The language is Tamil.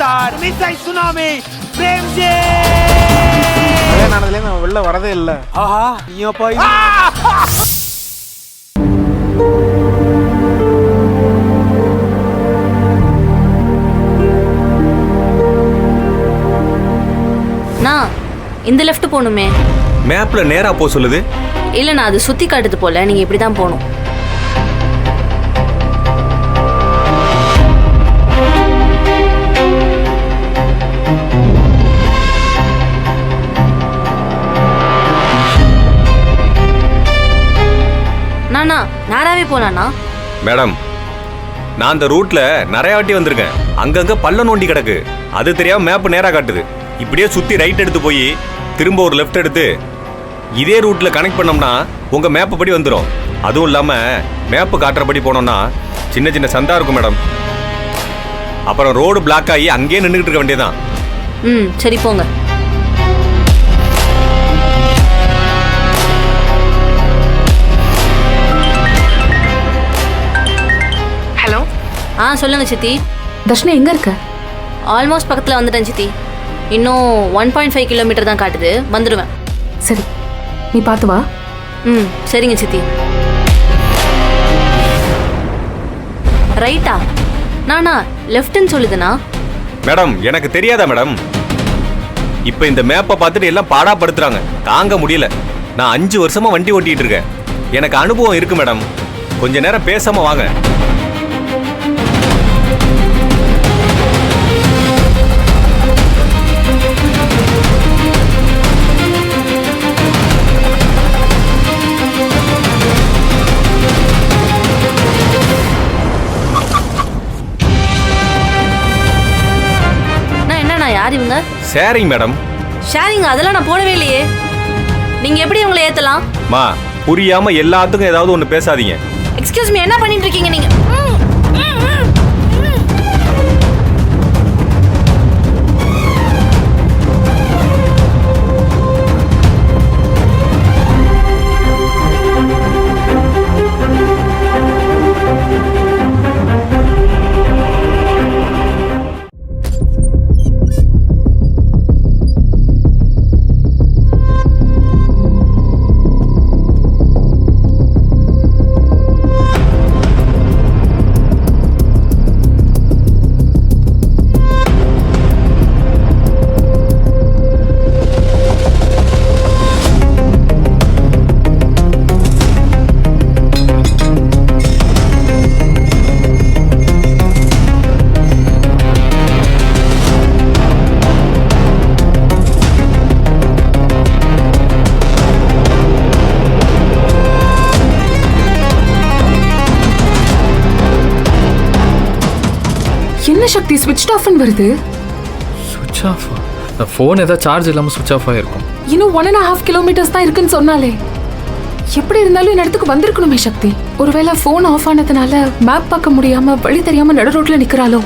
டிசாஸ்டர் மிசைல் சுனாமி பிரேம்ஜி நானதுல நான் வெளில வரதே இல்ல. ஆஹா நீயோ போய் நான் இந்த லெஃப்ட் போகணுமே. மேப்ல நேரா போ சொல்லுது. இல்ல நான் அது சுத்தி காட்டுது போல, நீங்க இப்படி தான் போகணும். நானா நேராவே போனானா? மேடம் நான் அந்த ரூட்ல நிறைய வாட்டி வந்திருக்கேன். அங்கங்க பள்ள நோண்டி கிடக்கு. அது தெரியாம மேப் நேரா காட்டுது. இப்படியே சுத்தி ரைட் எடுத்து போய் திரும்ப ஒரு லெஃப்ட் எடுத்து இதே ரூட்ல கனெக்ட் பண்ணோம்னா உங்க மேப் படி வந்துடும். அதுவும் இல்லாம மேப் காட்டுறபடி போனோம்னா சின்ன சின்ன சந்தா இருக்கும் மேடம். அப்புறம் ரோடு பிளாக் ஆகி அங்கேயே நின்றுட்டு இருக்க வேண்டியதான். சரி போங்க. ஹலோ. சொல்லுங்க சித்தி. தர்ஷனா எங்க இருக்க? ஆல்மோஸ்ட் பக்கத்துல வந்துட்டேன் சித்தி. இன்னும் 1.5 கிலோமீட்டர் தான் காட்டுது, வந்துடுவேன். சரி நீ பார்த்து வா. சரிங்க சித்தி. ரைட்டா? நானா லெஃப்ட்னு சொல்லுதுண்ணா? மேடம் எனக்கு தெரியாதா மேடம்? இப்போ இந்த மேப்பை பார்த்துட்டு எல்லாம் பாடாப்படுத்துறாங்க. தாங்க முடியல. நான் 5 வருஷமா வண்டி ஓட்டிட்டு இருக்கேன். எனக்கு அனுபவம் இருக்கு மேடம். கொஞ்ச நேரம் பேசாம வாங்க. யார் இவங்க? Sharing madam. ஷேரிங்? அதெல்லாம் நான் போடவே இல்லையே. நீங்க எப்படி உங்களை ஏத்தலாம்? மா புரியாம எல்லாத்துக்கும் ஏதாவது ஒன்று பேசாதீங்க. எக்ஸ்கியூஸ் மீ, என்ன பண்ணிட்டு இருக்கீங்க நீங்க? என்ன சக்தி ஸ்விட்ச் ஆஃப்னு வருது? ஸ்விட்ச் ஆஃப்? ஃபோன் ஏதாவது சார்ஜ் இல்லாமல் ஸ்விட்ச் ஆஃப் ஆகிருக்கும். இன்னும் 1.5 கிலோமீட்டர்ஸ் தான் இருக்குன்னு சொன்னாலே. எப்படி இருந்தாலும் இந்த இடத்துக்கு வந்திருக்கணுமே சக்தி. ஒருவேளை ஃபோன் ஆஃப் ஆனதுனால மேப் பார்க்க முடியாம வழி தெரியாம நடு ரோட்ல நிக்கிறாளோ?